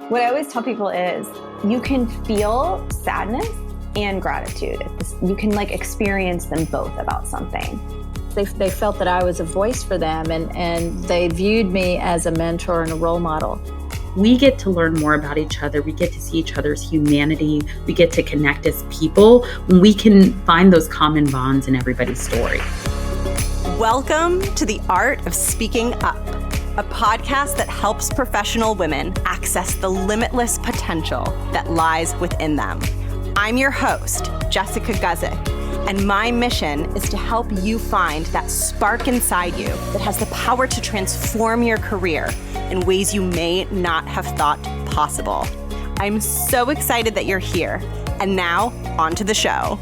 What I always tell people is you can feel sadness and gratitude. You can experience them both about something. They felt that I was a voice for them and they viewed me as a mentor and a role model. We get to learn more about each other. We get to see each other's humanity. We get to connect as people when we can find those common bonds in everybody's story. Welcome to The Art of Speaking Up, a podcast that helps professional women access the limitless potential that lies within them. I'm your host, Jessica Guzik, and my mission is to help you find that spark inside you that has the power to transform your career in ways you may not have thought possible. I'm so excited that you're here. And now, on to the show.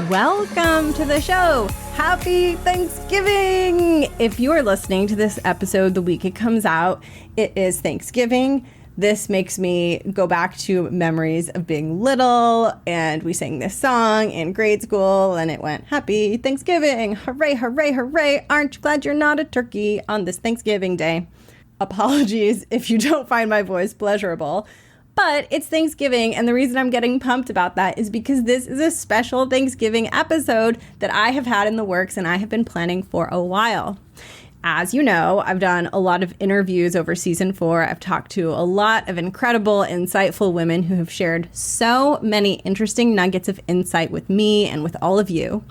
Welcome to the show. Happy Thanksgiving! If you are listening to this episode the week it comes out, it is Thanksgiving. This makes me go back to memories of being little, and we sang this song in grade school, and it went, Happy Thanksgiving! Hooray, hooray, hooray! Aren't you glad you're not a turkey on this Thanksgiving day? Apologies if you don't find my voice pleasurable. But it's Thanksgiving, and the reason I'm getting pumped about that is because this is a special Thanksgiving episode that I have had in the works and I have been planning for a while. As you know, I've done a lot of interviews over season 4. I've talked to a lot of incredible, insightful women who have shared so many interesting nuggets of insight with me and with all of you.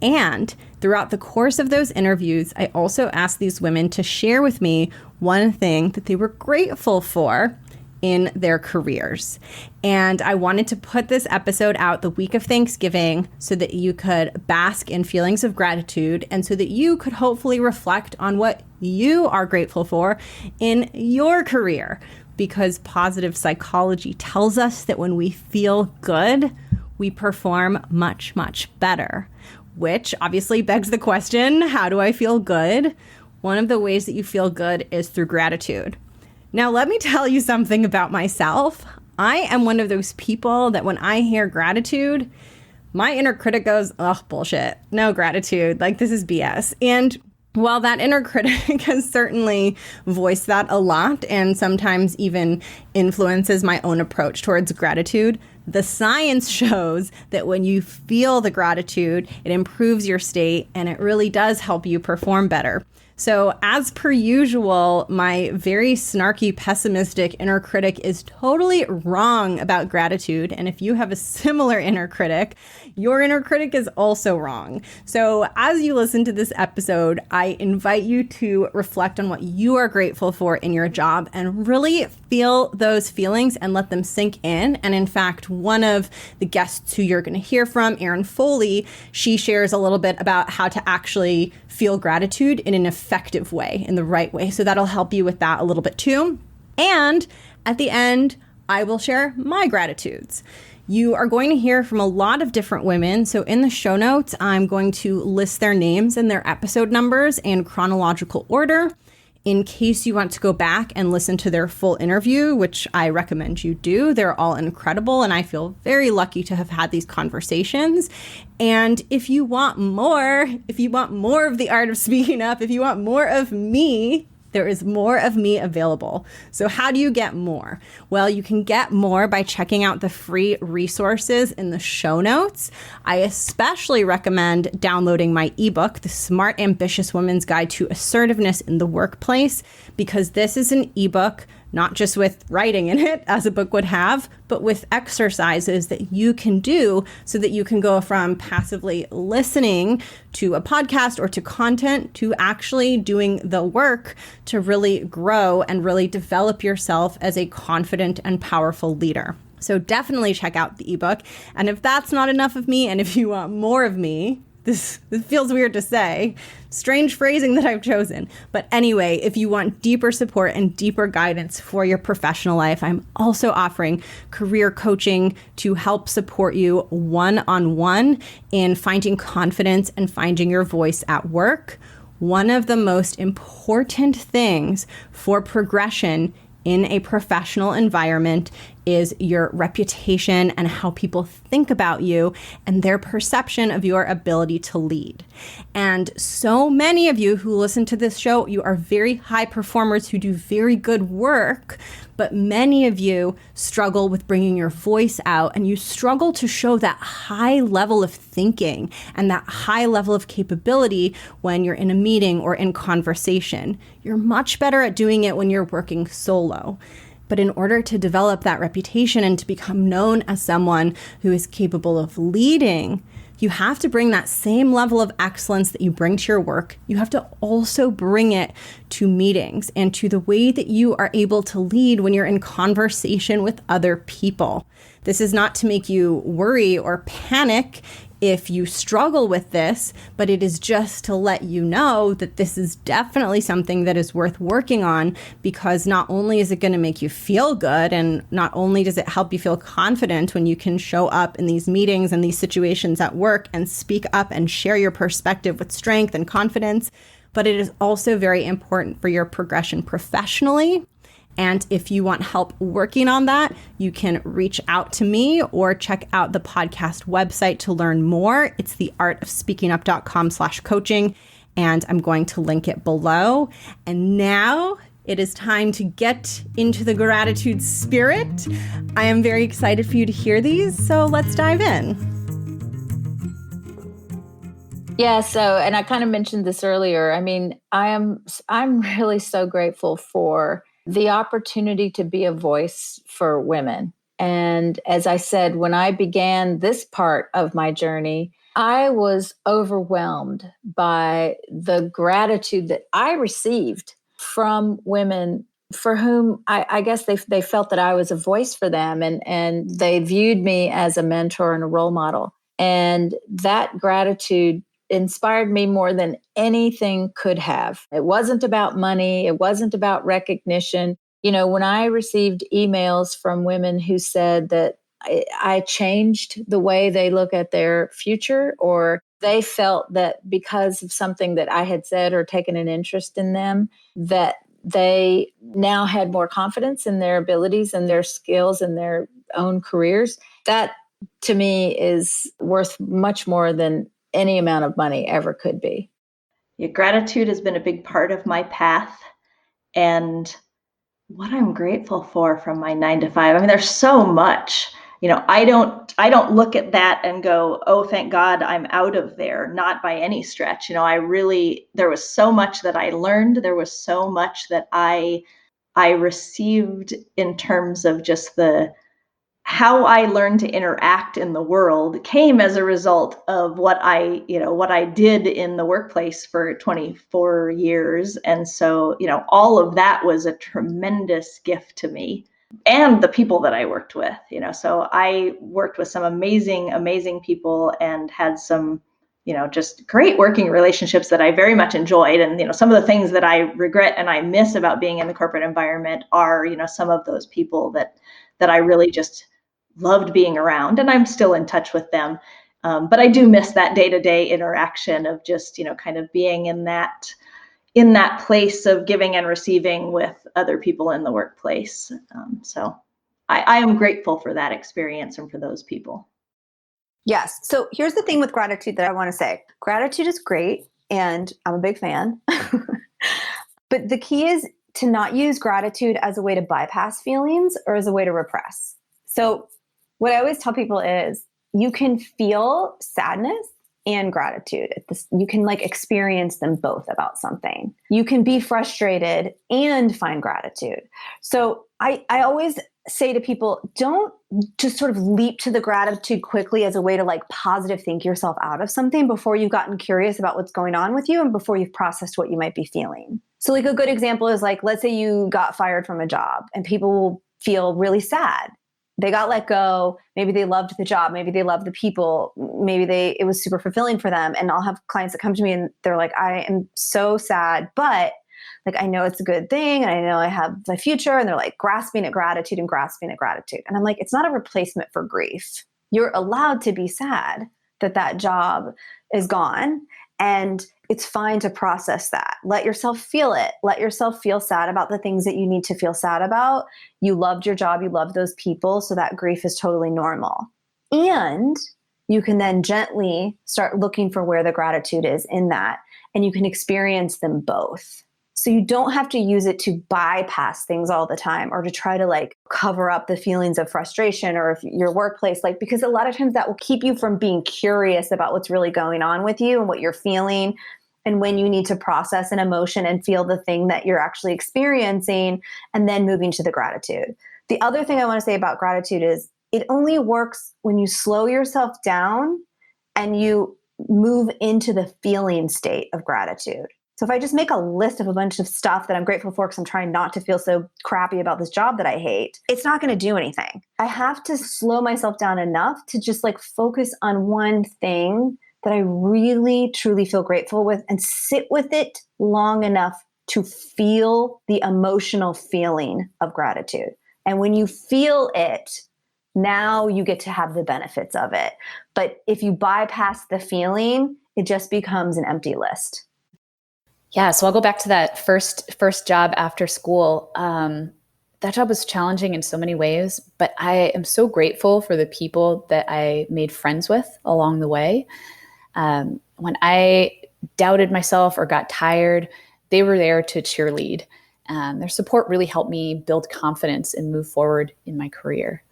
And throughout the course of those interviews, I also asked these women to share with me one thing that they were grateful for in their careers. And I wanted to put this episode out the week of Thanksgiving so that you could bask in feelings of gratitude and so that you could hopefully reflect on what you are grateful for in your career. Because positive psychology tells us that when we feel good, we perform much, much better. Which obviously begs the question, how do I feel good? One of the ways that you feel good is through gratitude. Now, let me tell you something about myself. I am one of those people that when I hear gratitude, my inner critic goes, oh, bullshit. No gratitude. This is BS. And while that inner critic has certainly voiced that a lot and sometimes even influences my own approach towards gratitude, the science shows that when you feel the gratitude, it improves your state and it really does help you perform better. So as per usual, my very snarky, pessimistic inner critic is totally wrong about gratitude. And if you have a similar inner critic, your inner critic is also wrong. So as you listen to this episode, I invite you to reflect on what you are grateful for in your job and really feel those feelings and let them sink in. And in fact, one of the guests who you're going to hear from, Erin Foley, she shares a little bit about how to actually feel gratitude in an effective way, in the right way. So that'll help you with that a little bit too. And at the end, I will share my gratitudes. You are going to hear from a lot of different women. So in the show notes, I'm going to list their names and their episode numbers in chronological order in case you want to go back and listen to their full interview, which I recommend you do. They're all incredible, and I feel very lucky to have had these conversations. And if you want more of the art of speaking up, if you want more of me, there is more of me available. So how do you get more? Well, you can get more by checking out the free resources in the show notes. I especially recommend downloading my ebook, The Smart Ambitious Woman's Guide to Assertiveness in the Workplace, because this is an ebook not just with writing in it, as a book would have, but with exercises that you can do so that you can go from passively listening to a podcast or to content to actually doing the work to really grow and really develop yourself as a confident and powerful leader. So definitely check out the ebook. And if that's not enough of me, and if you want more of me, this feels weird to say, strange phrasing that I've chosen. But anyway, if you want deeper support and deeper guidance for your professional life, I'm also offering career coaching to help support you one-on-one in finding confidence and finding your voice at work. One of the most important things for progression in a professional environment is your reputation and how people think about you and their perception of your ability to lead. And so many of you who listen to this show, you are very high performers who do very good work, but many of you struggle with bringing your voice out, and you struggle to show that high level of thinking and that high level of capability when you're in a meeting or in conversation. You're much better at doing it when you're working solo. But in order to develop that reputation and to become known as someone who is capable of leading, you have to bring that same level of excellence that you bring to your work. You have to also bring it to meetings and to the way that you are able to lead when you're in conversation with other people. This is not to make you worry or panic if you struggle with this, but it is just to let you know that this is definitely something that is worth working on, because not only is it going to make you feel good, and not only does it help you feel confident when you can show up in these meetings and these situations at work and speak up and share your perspective with strength and confidence, but it is also very important for your progression professionally. And if you want help working on that, you can reach out to me or check out the podcast website to learn more. It's theartofspeakingup.com/coaching, and I'm going to link it below. And now it is time to get into the gratitude spirit. I am very excited for you to hear these, so let's dive in. Yeah, so, and I kind of mentioned this earlier. I mean, I'm really so grateful for the opportunity to be a voice for women. And as I said, when I began this part of my journey, I was overwhelmed by the gratitude that I received from women for whom I guess they felt that I was a voice for them, and they viewed me as a mentor and a role model. And that gratitude inspired me more than anything could have. It wasn't about money. It wasn't about recognition. You know, when I received emails from women who said that I changed the way they look at their future, or they felt that because of something that I had said or taken an interest in them, that they now had more confidence in their abilities and their skills and their own careers, that to me is worth much more than any amount of money ever could be. Yeah, gratitude has been a big part of my path, and what I'm grateful for from my 9 to 5. I mean, there's so much. You know, I don't look at that and go, "Oh, thank God I'm out of there." Not by any stretch. You know, there was so much that I learned. There was so much that I received in terms of just how I learned to interact in the world came as a result of what I did in the workplace for 24 years. And so, all of that was a tremendous gift to me and the people that I worked with, so I worked with some amazing, amazing people and had some, just great working relationships that I very much enjoyed. And, some of the things that I regret and I miss about being in the corporate environment are, some of those people that I really just loved being around, and I'm still in touch with them. But I do miss that day-to-day interaction of just, kind of being in that place of giving and receiving with other people in the workplace. So I am grateful for that experience and for those people. Yes. So here's the thing with gratitude that I want to say. Gratitude is great, and I'm a big fan. But the key is to not use gratitude as a way to bypass feelings or as a way to repress. So what I always tell people is you can feel sadness and gratitude. You can experience them both about something. You can be frustrated and find gratitude. So I always say to people, don't just sort of leap to the gratitude quickly as a way to positive think yourself out of something before you've gotten curious about what's going on with you and before you've processed what you might be feeling. So a good example is let's say you got fired from a job and people will feel really sad. They got let go. Maybe they loved the job. Maybe they loved the people. Maybe it was super fulfilling for them. And I'll have clients that come to me and they're like, I am so sad, but I know it's a good thing. And I know I have the future. And they're grasping at gratitude and grasping at gratitude. And I'm like, it's not a replacement for grief. You're allowed to be sad that job is gone. And it's fine to process that. Let yourself feel it. Let yourself feel sad about the things that you need to feel sad about. You loved your job. You love those people. So that grief is totally normal. And you can then gently start looking for where the gratitude is in that. And you can experience them both. So you don't have to use it to bypass things all the time or to try to like cover up the feelings of frustration or if your workplace, like, because a lot of times that will keep you from being curious about what's really going on with you and what you're feeling and when you need to process an emotion and feel the thing that you're actually experiencing and then moving to the gratitude. The other thing I want to say about gratitude is it only works when you slow yourself down and you move into the feeling state of gratitude. So if I just make a list of a bunch of stuff that I'm grateful for because I'm trying not to feel so crappy about this job that I hate, it's not going to do anything. I have to slow myself down enough to just like focus on one thing that I really, truly feel grateful with and sit with it long enough to feel the emotional feeling of gratitude. And when you feel it, now you get to have the benefits of it. But if you bypass the feeling, it just becomes an empty list. Yeah, so I'll go back to that first job after school. That job was challenging in so many ways, but I am so grateful for the people that I made friends with along the way. When I doubted myself or got tired, they were there to cheerlead. Their support really helped me build confidence and move forward in my career.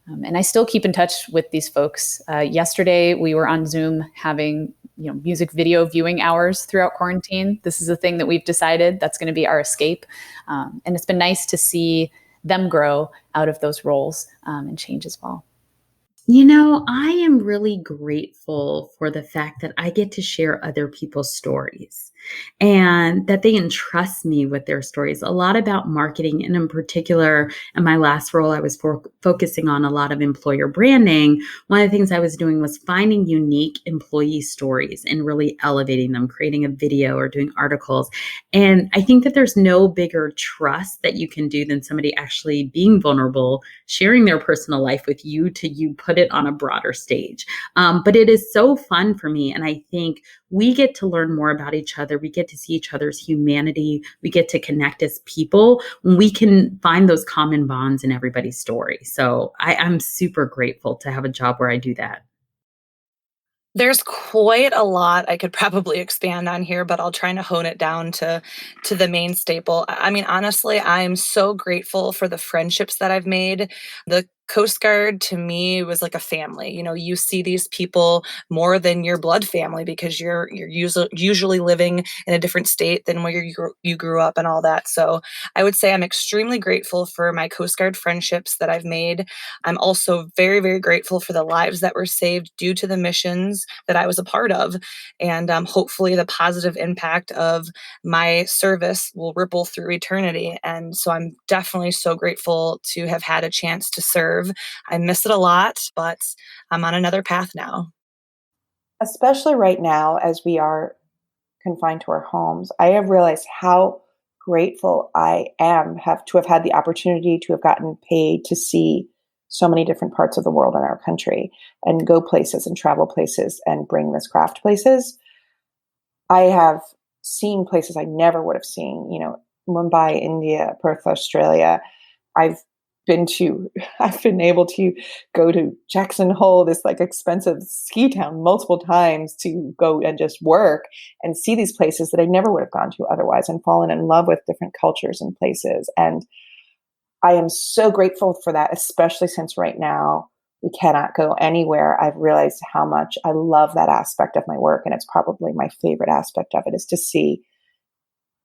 And I still keep in touch with these folks. Yesterday, we were on Zoom having music video viewing hours throughout quarantine. This is a thing that we've decided that's going to be our escape. And it's been nice to see them grow out of those roles and change as well. I am really grateful for the fact that I get to share other people's stories and that they entrust me with their stories. A lot about marketing, and in particular, in my last role, I was focusing on a lot of employer branding. One of the things I was doing was finding unique employee stories and really elevating them, creating a video or doing articles. And I think that there's no bigger trust that you can do than somebody actually being vulnerable, sharing their personal life with you to you put it on a broader stage. But it is so fun for me. And I think we get to learn more about each other. We get to see each other's humanity. We get to connect as people when we can find those common bonds in everybody's story. So I'm super grateful to have a job where I do that. There's quite a lot I could probably expand on here, but I'll try to hone it down to the main staple. I mean, honestly, I'm so grateful for the friendships that I've made. The Coast Guard to me was like a family. You see these people more than your blood family because you're usually living in a different state than where you grew up and all that. So I would say I'm extremely grateful for my Coast Guard friendships that I've made. I'm also very, very grateful for the lives that were saved due to the missions that I was a part of. And hopefully the positive impact of my service will ripple through eternity. And so I'm definitely so grateful to have had a chance to serve. I miss it a lot, but I'm on another path now. Especially right now, as we are confined to our homes, I have realized how grateful I am to have had the opportunity to have gotten paid to see so many different parts of the world in our country and go places and travel places and bring this craft places. I have seen places I never would have seen, Mumbai, India, Perth, Australia. I've been able to go to Jackson Hole, this like expensive ski town, multiple times to go and just work and see these places that I never would have gone to otherwise and fallen in love with different cultures and places. And I am so grateful for that, especially since right now we cannot go anywhere. I've realized how much I love that aspect of my work. And it's probably my favorite aspect of it is to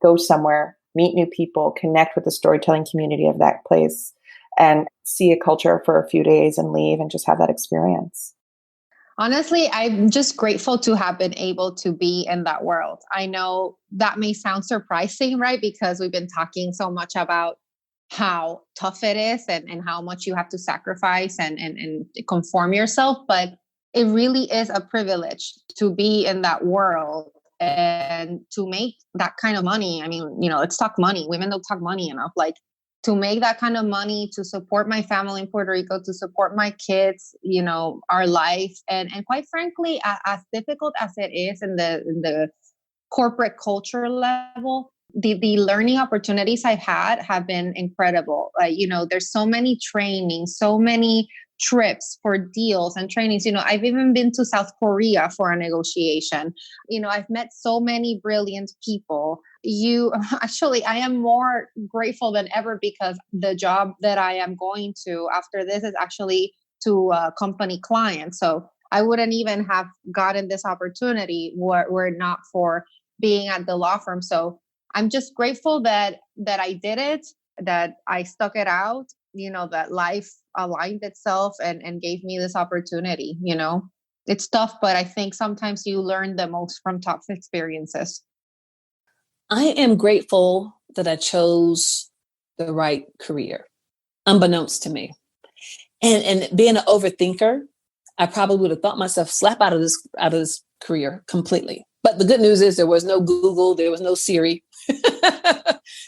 go somewhere, meet new people, connect with the storytelling community of that place, and see a culture for a few days and leave and just have that experience. Honestly, I'm just grateful to have been able to be in that world. I know that may sound surprising, right? Because we've been talking so much about how tough it is and how much you have to sacrifice and conform yourself. But it really is a privilege to be in that world and to make that kind of money. I mean, let's talk money. Women don't talk money enough. Like, to make that kind of money, to support my family in Puerto Rico, to support my kids, our life. And quite frankly, as difficult as it is in the corporate culture level, the learning opportunities I've had have been incredible. There's so many trainings, so many trips for deals and trainings. I've even been to South Korea for a negotiation. I've met so many brilliant people. I am more grateful than ever because the job that I am going to after this is actually to a company client. So I wouldn't even have gotten this opportunity were it not for being at the law firm. So I'm just grateful that I did it, that I stuck it out, that life aligned itself and gave me this opportunity. It's tough, but I think sometimes you learn the most from tough experiences. I am grateful that I chose the right career, unbeknownst to me. And being an overthinker, I probably would have thought myself slap out of this career completely. But the good news is there was no Google, there was no Siri.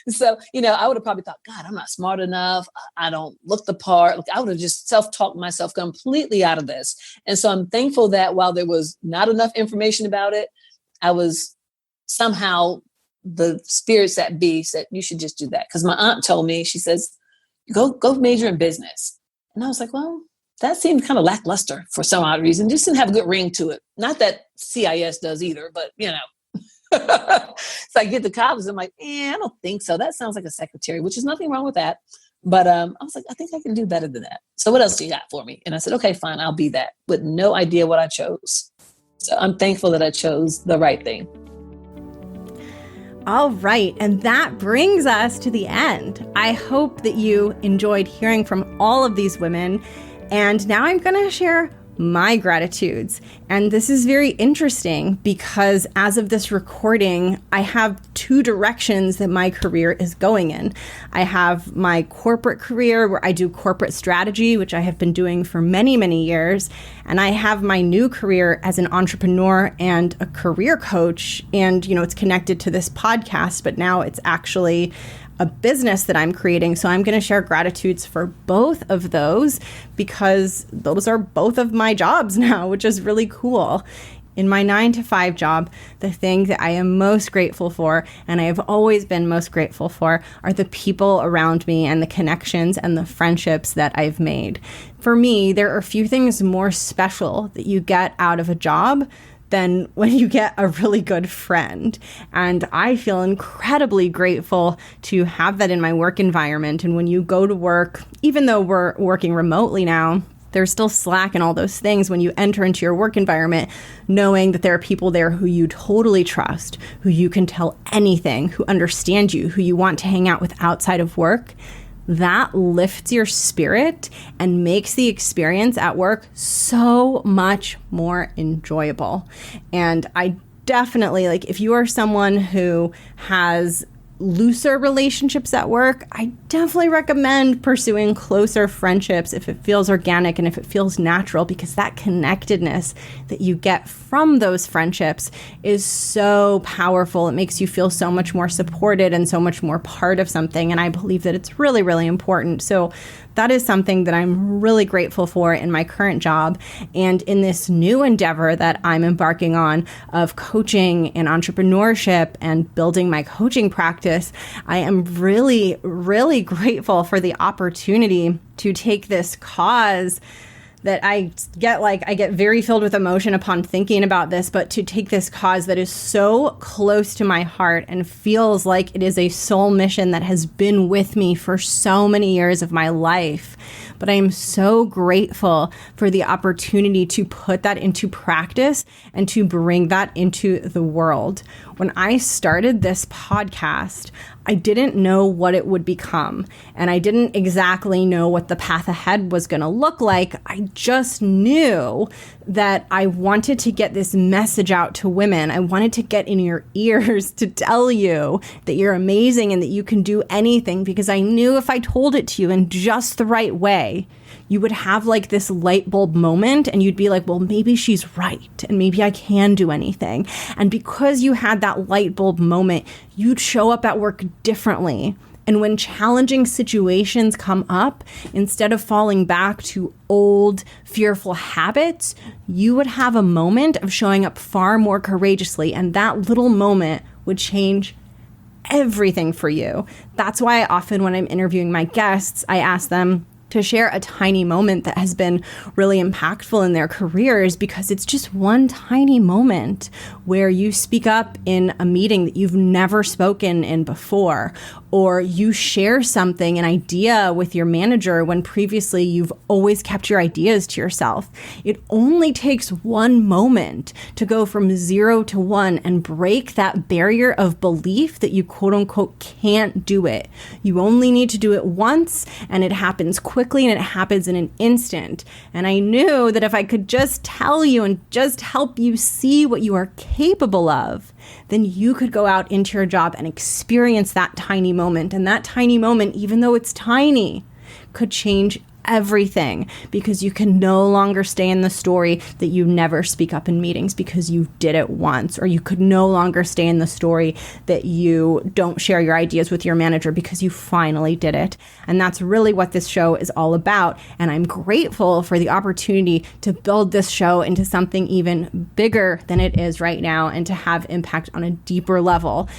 So, I would have probably thought, God, I'm not smart enough. I don't look the part. Like, I would have just self-talked myself completely out of this. And so I'm thankful that while there was not enough information about it, I was somehow the spirits that be said, you should just do that. Because my aunt told me, she says, go major in business. And I was like, well, that seemed kind of lackluster for some odd reason. Just didn't have a good ring to it. Not that CIS does either, but So I get to college, I'm like, I don't think so. That sounds like a secretary, which is nothing wrong with that. But I was like, I think I can do better than that. So what else do you got for me? And I said, okay, fine, I'll be that, with no idea what I chose. So I'm thankful that I chose the right thing. All right, and that brings us to the end. I hope that you enjoyed hearing from all of these women. And now I'm going to share my gratitudes. And this is very interesting because as of this recording, I have two directions that my career is going in. I have my corporate career where I do corporate strategy, which I have been doing for many, many years. And I have my new career as an entrepreneur and a career coach. And, it's connected to this podcast, but now it's actually a business that I'm creating. So I'm going to share gratitudes for both of those because those are both of my jobs now, which is really cool. In my 9-to-5 job, the thing that I am most grateful for, and I have always been most grateful for, are the people around me and the connections and the friendships that I've made. For me, there are few things more special that you get out of a job than when you get a really good friend. And I feel incredibly grateful to have that in my work environment. And when you go to work, even though we're working remotely now, there's still Slack and all those things. When you enter into your work environment, knowing that there are people there who you totally trust, who you can tell anything, who understand you, who you want to hang out with outside of work, that lifts your spirit and makes the experience at work so much more enjoyable. And I definitely, if you are someone who has looser relationships at work, I definitely recommend pursuing closer friendships if it feels organic and if it feels natural, because that connectedness that you get from those friendships is so powerful. It makes you feel so much more supported and so much more part of something. And I believe that it's really, really important. So that is something that I'm really grateful for in my current job. And in this new endeavor that I'm embarking on of coaching and entrepreneurship and building my coaching practice, I am really, really grateful for the opportunity to take this cause that I get very filled with emotion upon thinking about this, but to take this cause that is so close to my heart and feels like it is a soul mission that has been with me for so many years of my life. But I am so grateful for the opportunity to put that into practice and to bring that into the world. When I started this podcast, I didn't know what it would become, and I didn't exactly know what the path ahead was going to look like. I just knew that I wanted to get this message out to women. I wanted to get in your ears to tell you that you're amazing and that you can do anything, because I knew if I told it to you in just the right way, you would have this light bulb moment and you'd be like, well, maybe she's right and maybe I can do anything. And because you had that light bulb moment, you'd show up at work differently And when challenging situations come up, instead of falling back to old, fearful habits, you would have a moment of showing up far more courageously. And that little moment would change everything for you. That's why often when I'm interviewing my guests, I ask them to share a tiny moment that has been really impactful in their careers, because it's just one tiny moment where you speak up in a meeting that you've never spoken in before, or you share something, an idea with your manager when previously you've always kept your ideas to yourself. It only takes one moment to go from 0 to 1 and break that barrier of belief that you quote unquote can't do it. You only need to do it once, and it happens quickly and it happens in an instant. And I knew that if I could just tell you and just help you see what you are capable of, then you could go out into your job and experience that tiny moment. And that tiny moment, even though it's tiny, could change everything, because you can no longer stay in the story that you never speak up in meetings because you did it once, or you could no longer stay in the story that you don't share your ideas with your manager because you finally did it. And that's really what this show is all about. And I'm grateful for the opportunity to build this show into something even bigger than it is right now, and to have impact on a deeper level.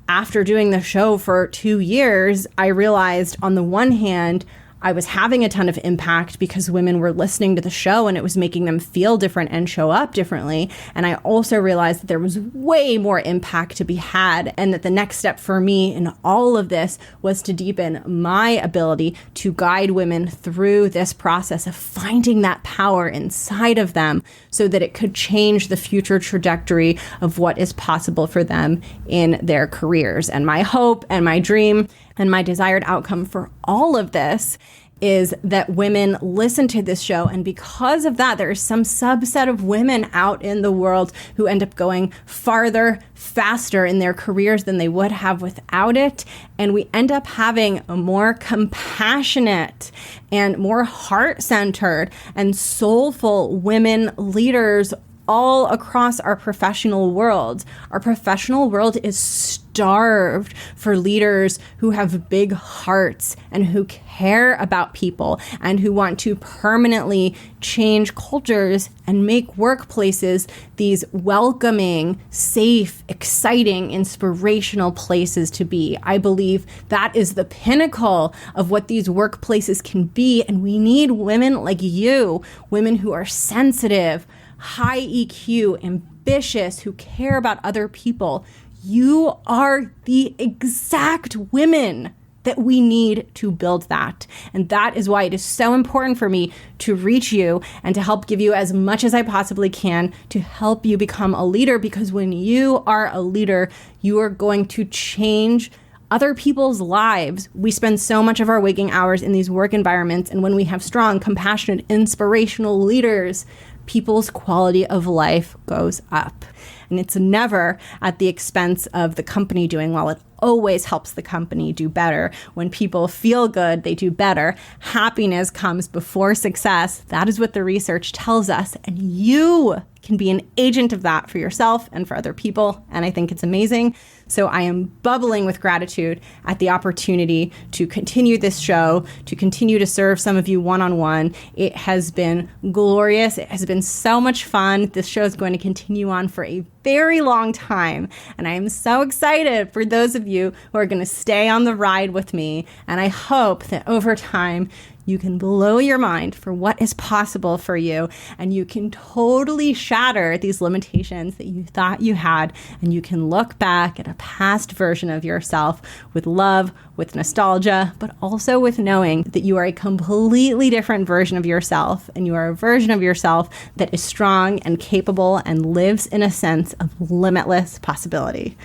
After doing the show for 2 years, I realized on the one hand, I was having a ton of impact because women were listening to the show and it was making them feel different and show up differently. And I also realized that there was way more impact to be had, and that the next step for me in all of this was to deepen my ability to guide women through this process of finding that power inside of them so that it could change the future trajectory of what is possible for them in their careers. And my hope and my dream and my desired outcome for all of this is that women listen to this show. And because of that, there is some subset of women out in the world who end up going farther, faster in their careers than they would have without it. And we end up having a more compassionate and more heart-centered and soulful women leaders all across our professional world. Our professional world is starved for leaders who have big hearts and who care about people and who want to permanently change cultures and make workplaces these welcoming, safe, exciting, inspirational places to be. I believe that is the pinnacle of what these workplaces can be. And we need women like you, women who are sensitive, high EQ, ambitious, who care about other people. You are the exact women that we need to build that. And that is why it is so important for me to reach you and to help give you as much as I possibly can to help you become a leader. Because when you are a leader, you are going to change other people's lives. We spend so much of our waking hours in these work environments. And when we have strong, compassionate, inspirational leaders, people's quality of life goes up. And it's never at the expense of the company doing well. It always helps the company do better. When people feel good, they do better. Happiness comes before success. That is what the research tells us. And you can be an agent of that for yourself and for other people. And I think it's amazing. So I am bubbling with gratitude at the opportunity to continue this show, to continue to serve some of you one-on-one. It has been glorious. It has been so much fun. This show is going to continue on for a very long time. And I am so excited for those of you who are going to stay on the ride with me. And I hope that over time, you can blow your mind for what is possible for you, and you can totally shatter these limitations that you thought you had, and you can look back at a past version of yourself with love, with nostalgia, but also with knowing that you are a completely different version of yourself, and you are a version of yourself that is strong and capable and lives in a sense of limitless possibility.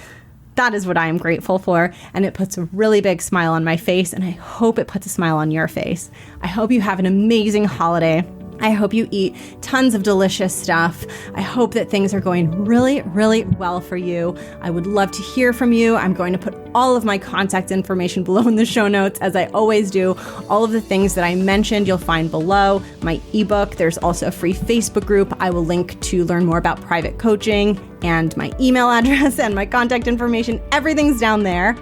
That is what I am grateful for, and it puts a really big smile on my face, and I hope it puts a smile on your face. I hope you have an amazing holiday. I hope you eat tons of delicious stuff. I hope that things are going really, really well for you. I would love to hear from you. I'm going to put all of my contact information below in the show notes, as I always do. All of the things that I mentioned, you'll find below. My ebook, there's also a free Facebook group. I will link to learn more about private coaching, and my email address and my contact information. Everything's down there.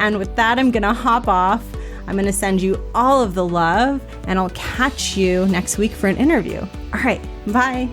And with that, I'm going to hop off. I'm going to send you all of the love, and I'll catch you next week for an interview. All right, bye.